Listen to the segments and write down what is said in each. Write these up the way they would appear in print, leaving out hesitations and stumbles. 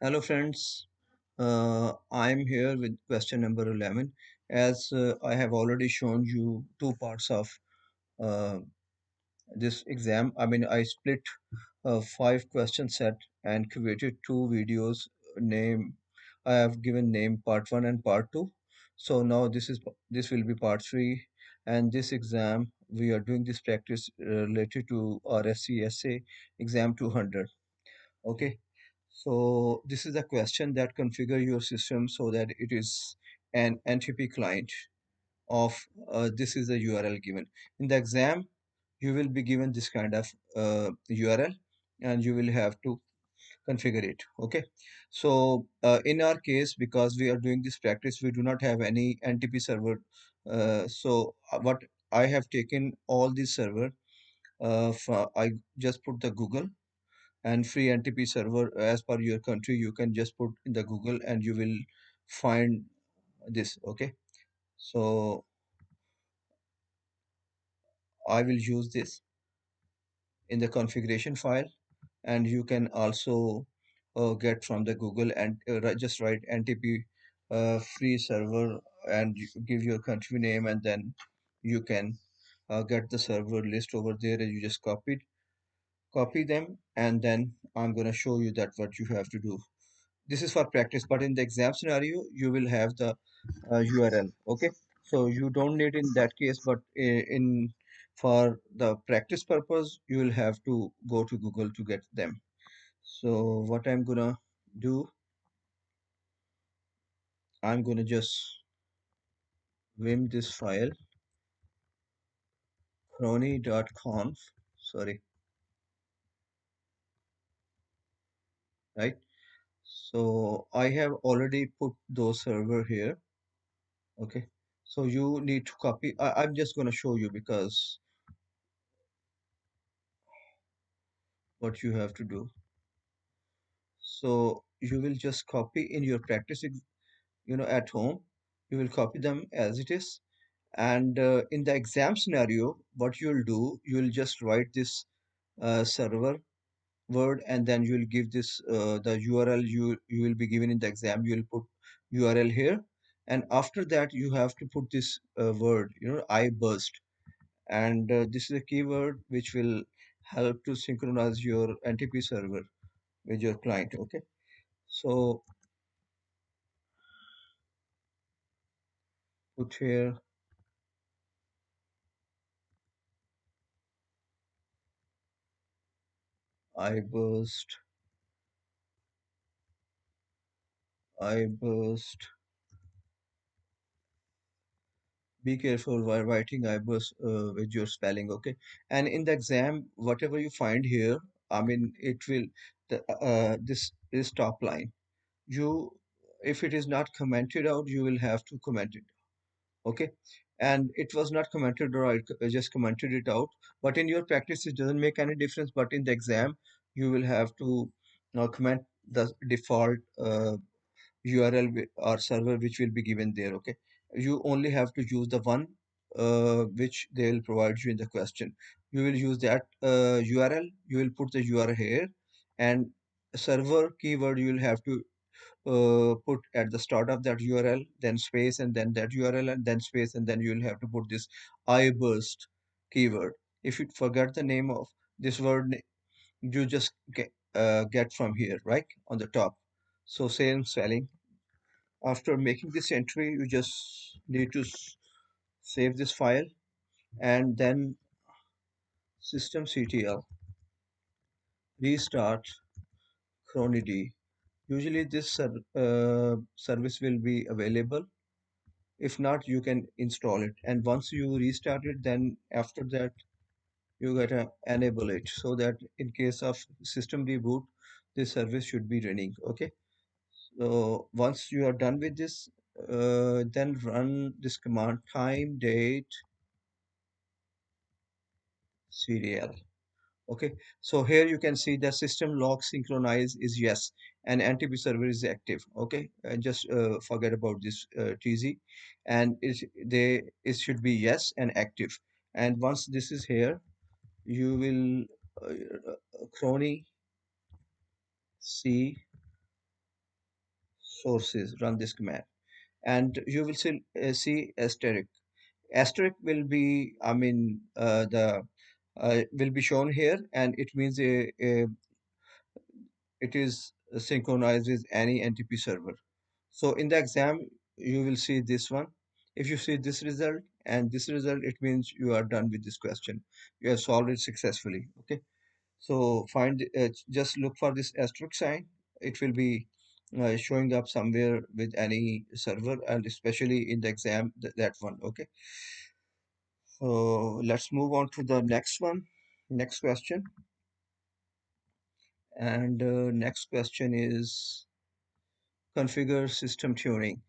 Hello friends, I'm here with question number 11. As I have already shown you two parts of uh, this exam. I split five question set and created two videos. Name I have given name part 1 and part 2. So now this will be part 3, and this exam we are doing this practice related to RHCSA Exam 200. Okay, so this is a question that configure your system so that it is an NTP client of this is the URL given. In the exam, you will be given this kind of URL and you will have to configure it. Okay, so in our case, because we are doing this practice, we do not have any NTP server. What I have taken all these server, I just put the Google and free NTP server as per your country. You can just put in the Google and you will find this. Okay, so I will use this in the configuration file, and you can also get from the Google and just write NTP free server and you give your country name, and then you can get the server list over there, and you just copy them, and then I'm going to show you that what you have to do. This is for practice, but in the exam scenario you will have the URL. Okay, so you don't need in that case, but in for the practice purpose you will have to go to Google to get them. So what I'm gonna do, I'm gonna just vim this file crony.conf, sorry, right? So I have already put those server here. Okay, so you need to copy. I'm just gonna show you because what you have to do. So you will just copy in your practice, at home, you will copy them as it is. And in the exam scenario, what you'll do, you'll just write this server word, and then you'll give this the URL you will be given in the exam. You'll put URL here, and after that you have to put this word, I burst, and this is a keyword which will help to synchronize your NTP server with your client. Okay, so put here I burst, I burst. Be careful while writing I burst with your spelling, okay? And in the exam, whatever you find here, it will, this is top line. You, if it is not commented out, you will have to comment it, okay? And it was not commented, or I just commented it out. But in your practice, it doesn't make any difference. But in the exam, you will have to comment the default URL or server which will be given there. Okay, you only have to use the one which they'll provide you in the question. You will use that URL. You will put the URL here, and server keyword you will have to put at the start of that URL, then space, and then that URL, and then space, and then you will have to put this iBurst keyword. If you forget the name of this word, you just get from here, right on the top. So same spelling. After making this entry, you just need to save this file, and then systemctl restart cronid. Usually this service will be available. If not, you can install it, and once you restart it, then after that you gotta enable it so that in case of system reboot, this service should be running. Okay, so once you are done with this, then run this command time date serial. Okay, so here you can see the system log synchronize is yes, and NTP server is active. Okay, and just forget about this TZ, and it should be yes and active. And once this is here, you will crony c sources, run this command, and you will see asterisk. Asterisk will be, the will be shown here, and it means it is synchronized with any NTP server. So in the exam, you will see this one. If you see this result and this result, it means you are done with this question. You have solved it successfully. Okay. So just look for this asterisk sign. It will be showing up somewhere with any server, and especially in the exam, that one. Okay. So let's move on to the next one. Next question. And next question is configure system tuning.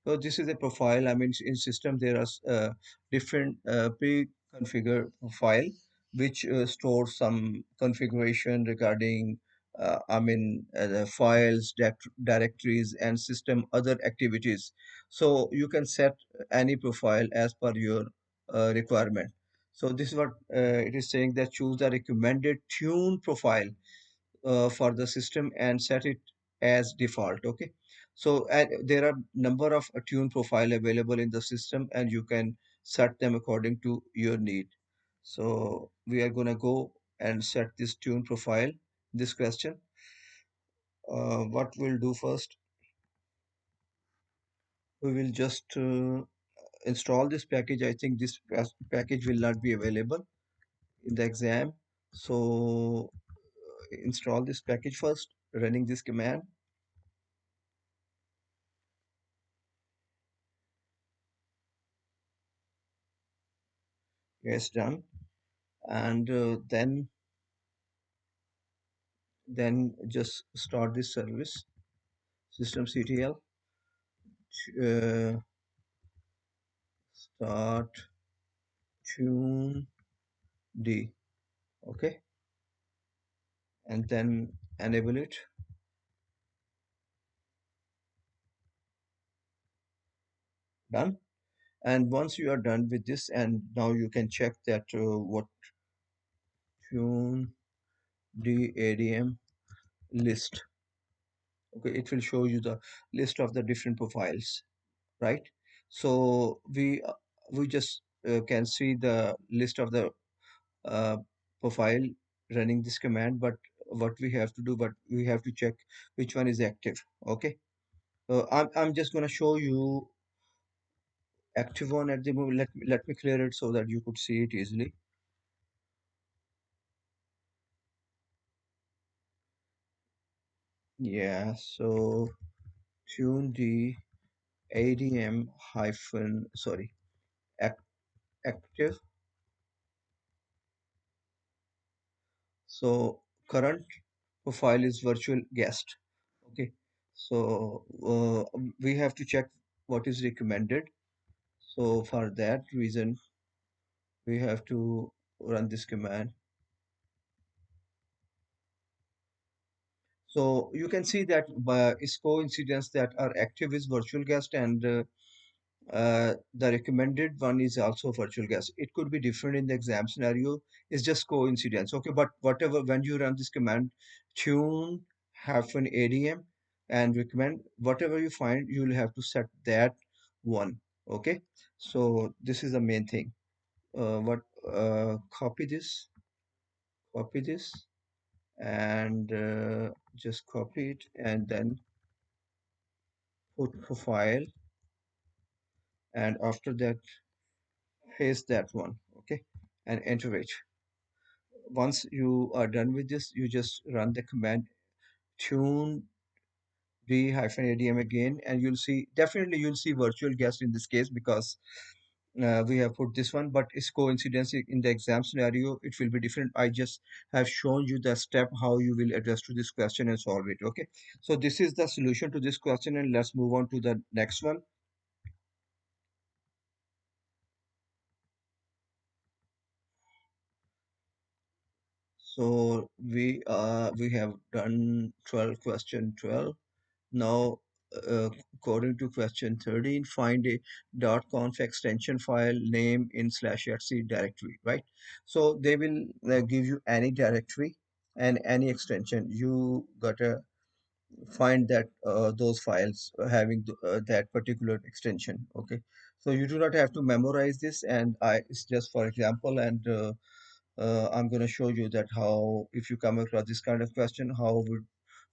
So this is a profile. I mean, in system there are different pre-configured file which stores some configuration regarding the files, directories, and system other activities. So you can set any profile as per your requirement. So this is what it is saying, that choose the recommended tune profile for the system and set it as default. Okay, so there are number of tune profile available in the system, and you can set them according to your need. So we are going to go and set this tune profile, this question. What we'll do first, we will just install this package. I think this package will not be available in the exam, so install this package first, running this command. Yes, done. And then just start this service, systemctl start tune d. Okay, and then enable it. Done. And once you are done with this, and now you can check that what tune d adm list. Okay, it will show you the list of the different profiles, right? So we just can see the list of the uh, profile running this command, but what we have to do, but we have to check which one is active. Okay, I'm just going to show you active one at the moment. Let me clear it so that you could see it easily. Yeah, so tune the adm hyphen, sorry, ac active. So current profile is virtual guest. Okay, so we have to check what is recommended. So for that reason, we have to run this command. So you can see that is coincidence that our active is virtual guest, and the recommended one is also virtual guest. It could be different in the exam scenario. It's just coincidence. Okay, but whatever, when you run this command, tune hyphen adm and recommend, whatever you find, you'll have to set that one. Okay, so this is the main thing. What copy this, and just copy it, and then put profile, and after that paste that one. Okay, and enter it. Once you are done with this, you just run the command tune d hyphen adm again, and you'll see, definitely you'll see virtual guest in this case, because we have put this one, but it's coincidence. In the exam scenario it will be different. I just have shown you the step how you will address to this question and solve it. Okay, so this is the solution to this question, and let's move on to the next one. So we have done 12, question 12. Now according to question 13, find a .conf extension file name in /etc directory, right? So they will give you any directory and any extension. You gotta find that those files having that particular extension. Okay, so you do not have to memorize this, and I it's just for example, and I'm going to show you that how, if you come across this kind of question, how would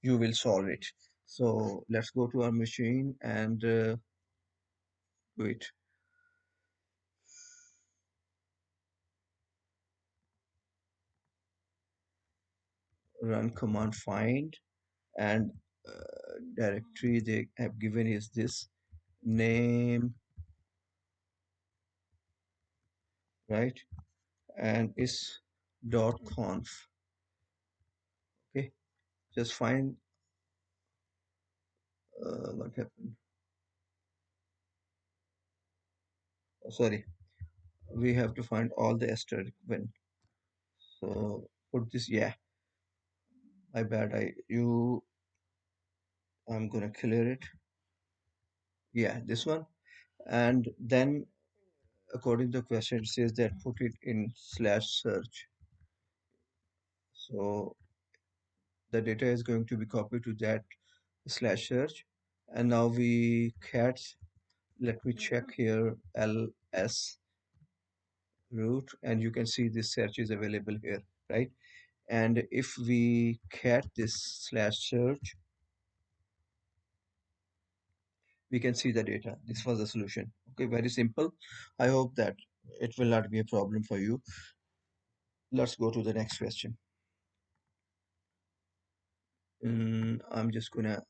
you will solve it. So let's go to our machine and wait, run command find, and directory they have given is this name, right, and is .conf. Okay, just find what happened. Oh, sorry, we have to find all the asterisk when. So put this, yeah, my bad. I'm gonna clear it. Yeah, this one. And then according to the question, it says that put it in slash search. So the data is going to be copied to that slash search. And now we cat, let me check here, ls root, and you can see this search is available here, right? And if we cat this slash search, we can see the data. This was the solution. Okay, very simple. I hope that it will not be a problem for you. Let's go to the next question. I'm just gonna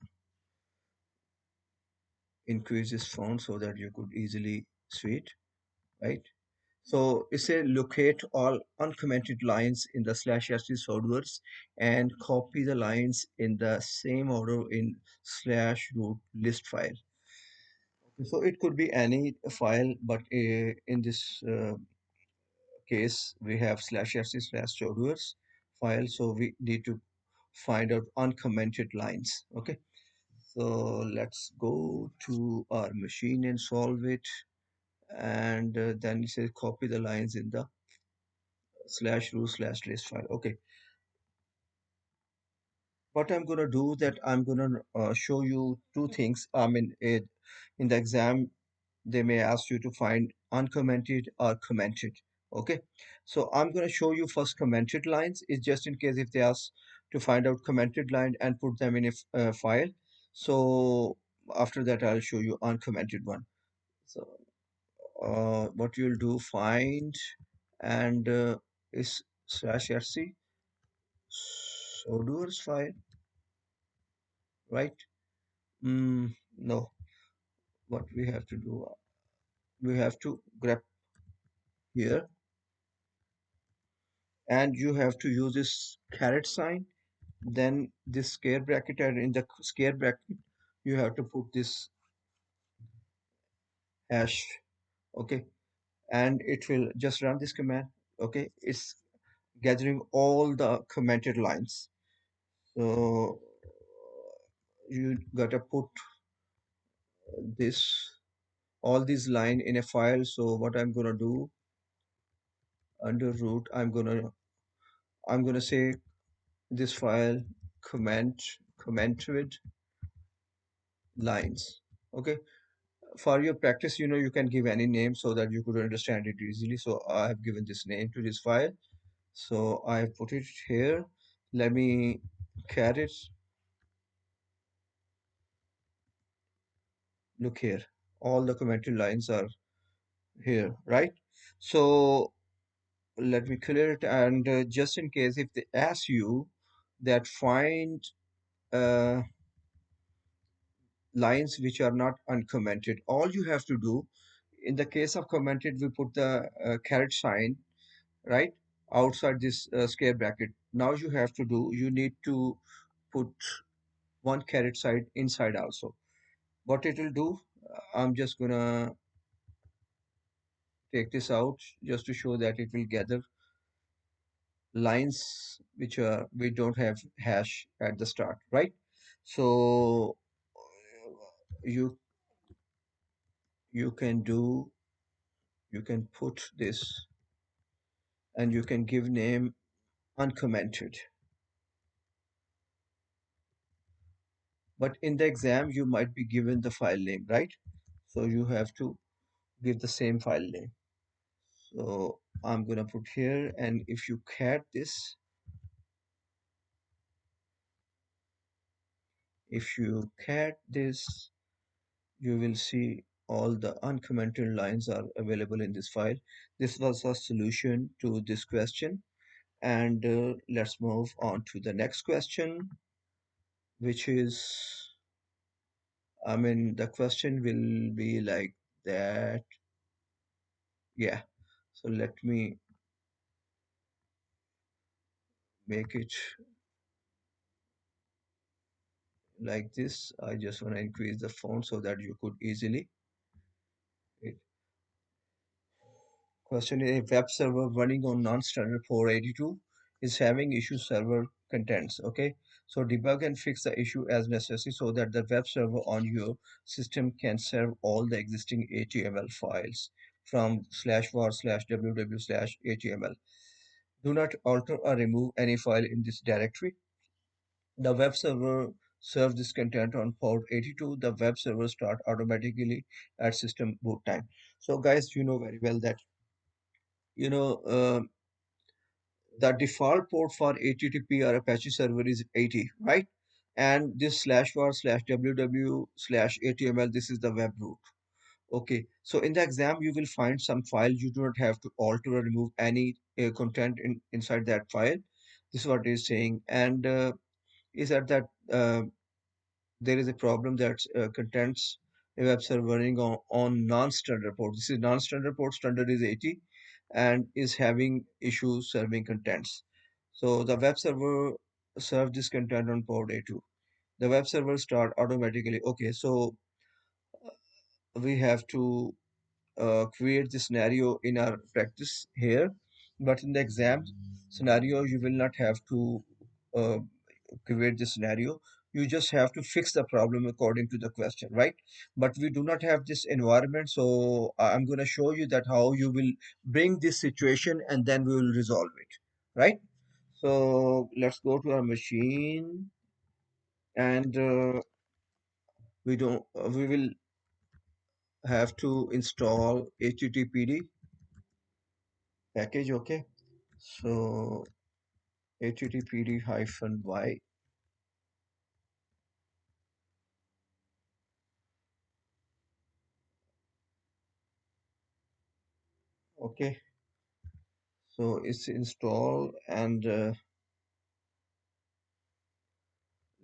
increase this font so that you could easily see it, right? So it says locate all uncommented lines in the slash st solvers and copy the lines in the same order in slash root list file. So it could be any file, but in this case, we have slash st slash solvers file. So we need to find out uncommented lines. Okay. So let's go to our machine and solve it. And then it says copy the lines in the slash root slash list file. Okay, what I'm gonna do that I'm gonna show you two things. I mean, in the exam, they may ask you to find uncommented or commented. Okay, so I'm gonna show you first commented lines. Is just in case if they ask to find out commented line and put them in a file. So after that, I'll show you uncommented one. So what you'll do, find and is slash rc solvers file, right? No, what we have to do, we have to grab here, and you have to use this caret sign, then this square bracket, and in the square bracket you have to put this hash. Okay, and it will just run this command. Okay, it's gathering all the commented lines. So you gotta put this all these line in a file. So what I'm gonna do, under root, I'm gonna say this file commented lines. Okay, for your practice, you can give any name so that you could understand it easily. So I have given this name to this file, so I have put it here. Let me caret, look here, all the commented lines are here, right? So let me clear it, and just in case if they ask you that find uh, lines which are not uncommented, all you have to do, in the case of commented, we put the caret sign, right, outside this square bracket. Now you have to do, you need to put one caret side inside also. What it will do, I'm just gonna take this out just to show that it will gather lines which are we don't have hash at the start, right? So you you can do, you can put this, and you can give name uncommented. but in the exam you might be given the file name, right? So you have to give the same file name. So I'm gonna put here, and if you cat this, if you cat this, you will see all the uncommented lines are available in this file. This was a solution to this question. And let's move on to the next question, which is, I mean, the question will be like that. Yeah. So let me make it like this. I just want to increase the font so that you could easily. Question is, a web server running on non-standard 482 is having issue server contents. Okay, so debug and fix the issue as necessary so that the web server on your system can serve all the existing HTML files from /var/ww/html. Do not alter or remove any file in this directory. The web server serves this content on port 82. The web server start automatically at system boot time. So guys, you know very well that you know the default port for HTTP or Apache server is 80, right? And this /var/ww/html, this is the web root. Okay, so in the exam, you will find some file. You do not have to alter or remove any content inside that file. This is what it is saying. And is that there is a problem that contents a web server running on non-standard port. This is non-standard port, standard is 80 and is having issues serving contents. So the web server serve this content on port A2. The web server start automatically. Okay, so we have to create the scenario in our practice here, but in the exam scenario, you will not have to uh, create the scenario. You just have to fix the problem according to the question, right? But we do not have this environment, so I'm going to show you that how you will bring this situation and then we will resolve it, right? So let's go to our machine, and we will have to install httpd package. Okay, so httpd hyphen y. Okay, so it's installed, and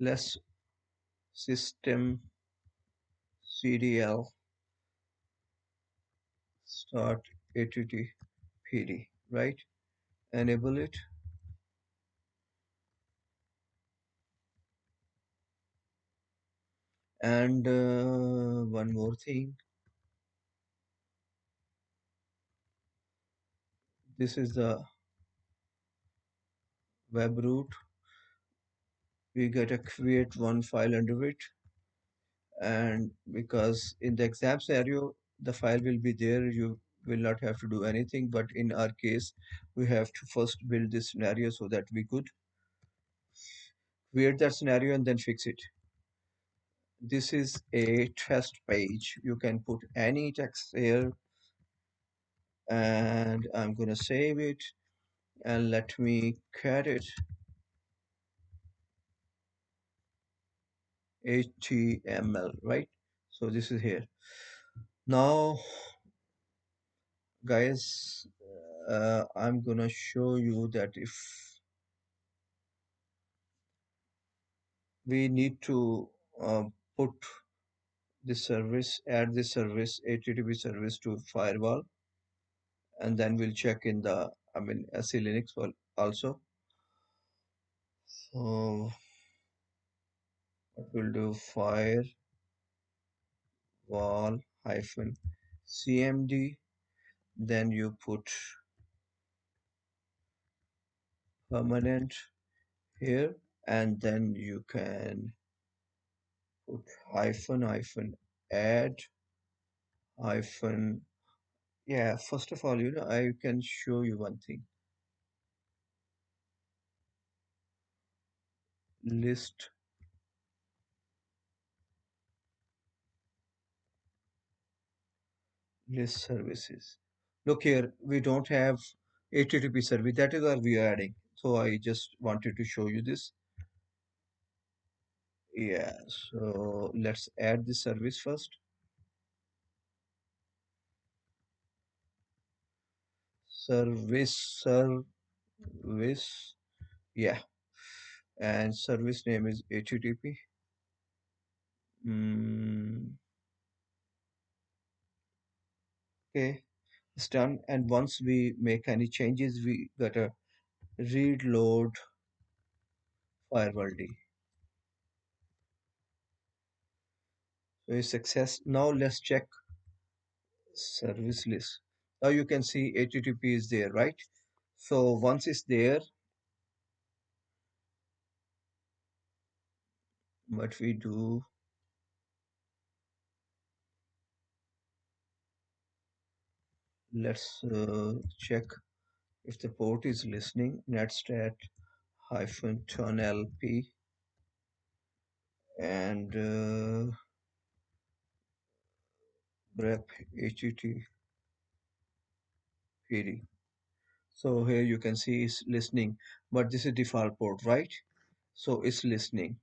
let's system cdl start httpd, right? Enable it. And one more thing, this is the web root. We get a create one file under it, and because in the exam scenario the file will be there, you will not have to do anything, but in our case we have to first build this scenario so that we could create that scenario and then fix it. This is a test page. You can put any text here, and I'm gonna save it, and let me cut it HTML, right? So this is here. Now guys, I'm gonna show you that if we need to put this service, add this service, HTTP service to firewall, and then we'll check in the, I mean, SE Linux also. So what we'll do, firewall hyphen cmd, then you put permanent here, and then you can put hyphen add hyphen. Yeah, first of all, I can show you one thing. List List services. Look here, we don't have HTTP service. That is why we are adding. So I just wanted to show you this. Yeah, so let's add the service first. Service, yeah, and service name is HTTP. Mm, okay, it's done. And once we make any changes, we gotta read load firewall D. So it's success. Now let's check service list. Now you can see HTTP is there, right? So once it's there, what we do, let's check if the port is listening. Netstat hyphen turn LP and grep HTTP. So here you can see it's listening, but this is default port, right? So it's listening.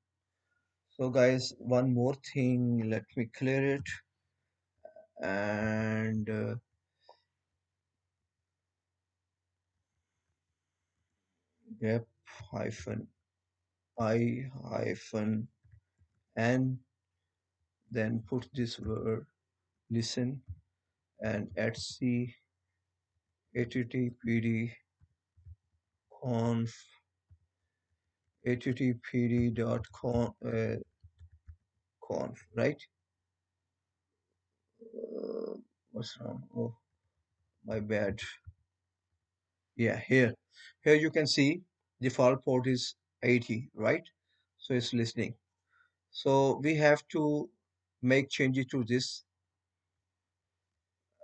So guys, one more thing, let me clear it and grep hyphen I hyphen n, then put this word listen and at c httpd conf httpd.conf, right? What's wrong? Oh, my bad. Yeah, here you can see default port is 80, right? So it's listening. So we have to make changes to this.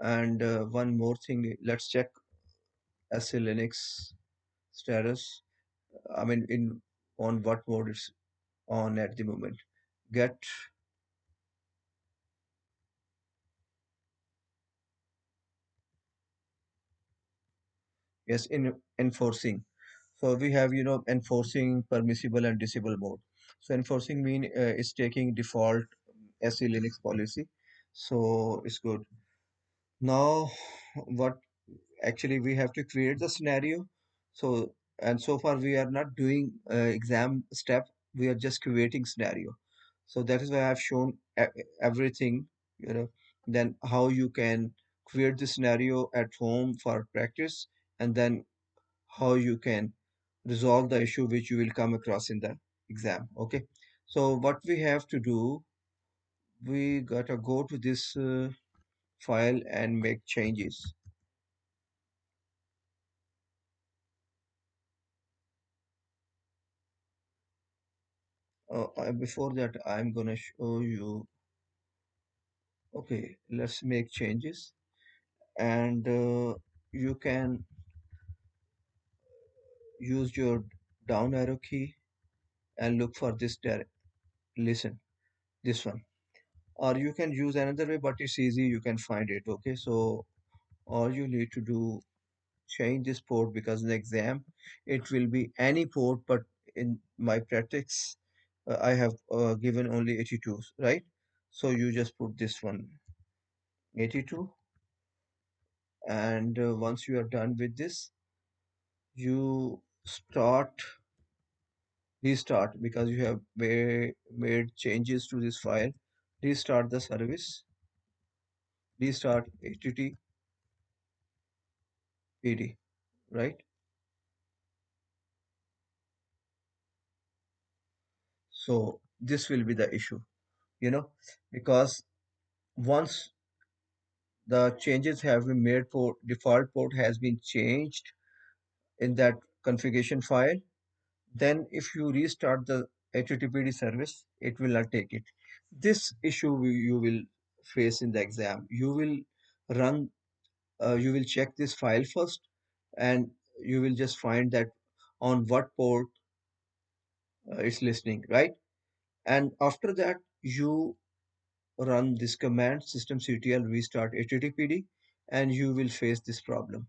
And one more thing, let's check SA Linux status. I mean, in on what mode it's on at the moment. Get, yes, in enforcing. So we have, enforcing permissible and disable mode. So enforcing mean it's taking default SE Linux policy. So it's good. Now, what actually we have to create the scenario. So, and so far we are not doing exam step. We are just creating scenario. So that is why I've shown everything, then how you can create the scenario at home for practice, and then how you can resolve the issue which you will come across in the exam. Okay. So what we have to do, we gotta go to this file and make changes. Before that, I'm gonna show you. Okay, let's make changes, and you can use your down arrow key and look for this listen, this one, or you can use another way, but it's easy. You can find it. Okay, so all you need to do, change this port, because in the exam it will be any port, but in my practice I have given only 82, right? So you just put this one 82, and once you are done with this, you restart, because you have made changes to this file. Restart the service, restart httpd, right? So this will be the issue, you know because once the changes have been made, for default port has been changed in that configuration file, then if you restart the httpd service, it will not take it. This issue you will face in the exam. Run you will check this file first, and you will just find that on what port it's listening, right? And after that, you run this command systemctl restart httpd, and you will face this problem.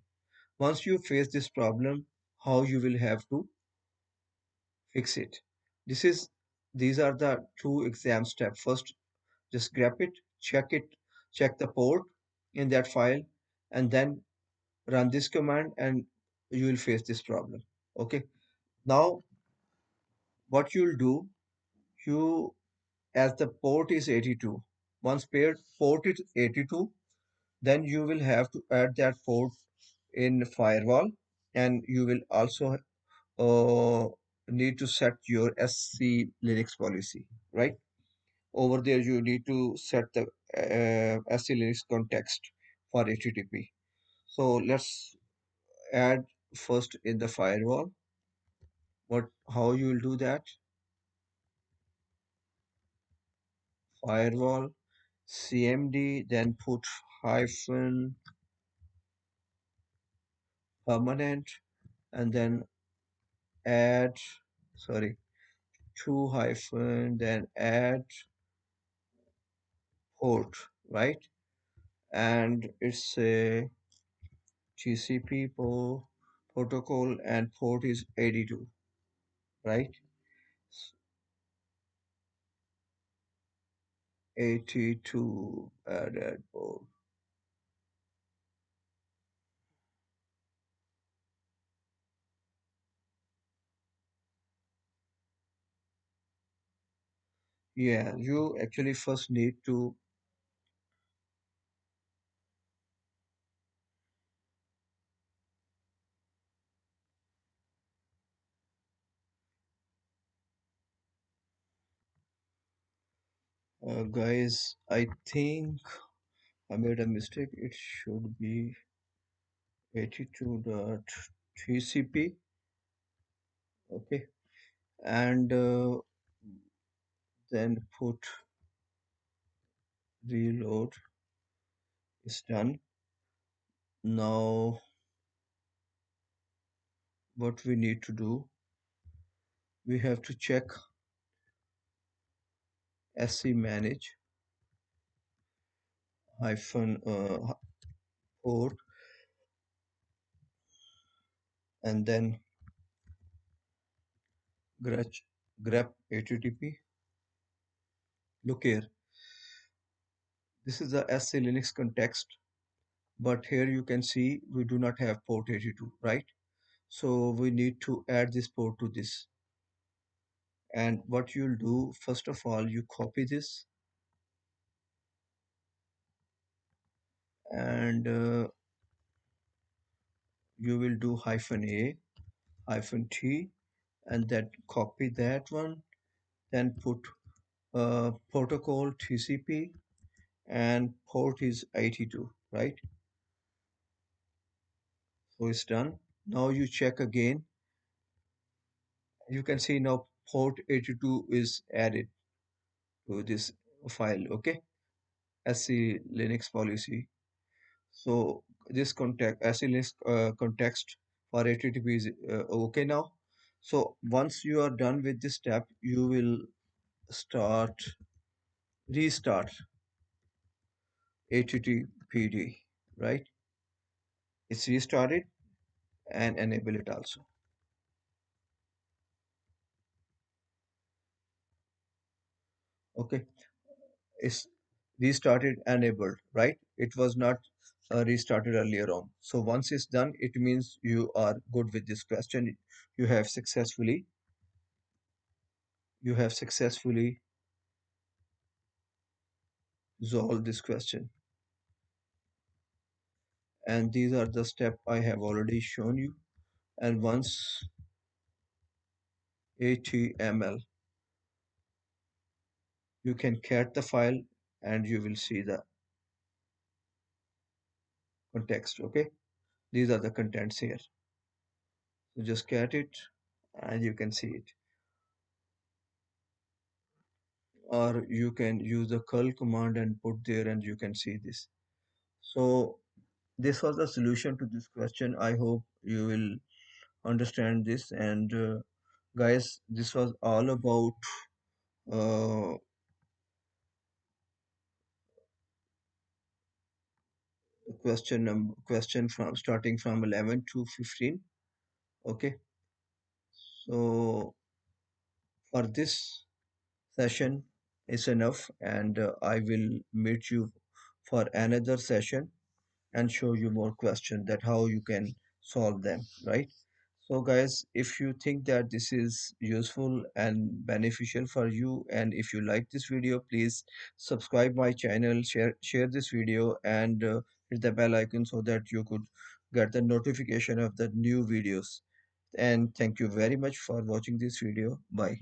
Once you face this problem, how you will have to fix it. This is these are the two exam steps. First, just grab it, check the port in that file, and then run this command, and you will face this problem. Okay. Now, what you'll do, you as the port is 82. Once paired port is 82, then you will have to add that port in firewall, and you will also uh, need to set your SC Linux policy, right? Over there, you need to set the SC Linux context for HTTP. So let's add first in the firewall. How you will do that? Firewall, CMD, then put hyphen permanent, and then add, sorry, two hyphen, then add port, right? And it's a TCP protocol, and port is 82, right? 82 added port. Yeah, you actually first need to, guys, I think I made a mistake. It should be 82.tcp. Okay, and then put reload is done. Now, what we need to do, we have to check sc manage hyphen port, and then grep grep http. Look here, this is the sc linux context, but here you can see we do not have port 82, right? So we need to add this port to this. And what you'll do, first of all, you copy this, and you will do hyphen a hyphen t, and then copy that one, then put protocol TCP, and port is 82, right? So it's done. Now you check again. You can see now port 82 is added to this file. Okay, SC Linux policy. So this context, SC Linux context for HTTP is okay now. So once you are done with this step, you will restart HTTPD, right? It's restarted, and enable it also. Okay, it's restarted, enabled, right? It was not restarted earlier on. So once it's done, it means you are good with this question. You have successfully you have successfully solved this question. And these are the steps I have already shown you. And once HTML, you can cat the file, and you will see the context. Okay, these are the contents here. So just cat it, and you can see it. Or you can use the curl command and put there, and you can see this. So this was the solution to this question. I hope you will understand this. And guys, this was all about uh, question from starting from 11 to 15. Okay, so for this session is enough, and I will meet you for another session and show you more questions that how you can solve them, right? So guys, if you think that this is useful and beneficial for you, and if you like this video, please subscribe my channel, share this video, and hit the bell icon so that you could get the notification of the new videos. And thank you very much for watching this video. Bye.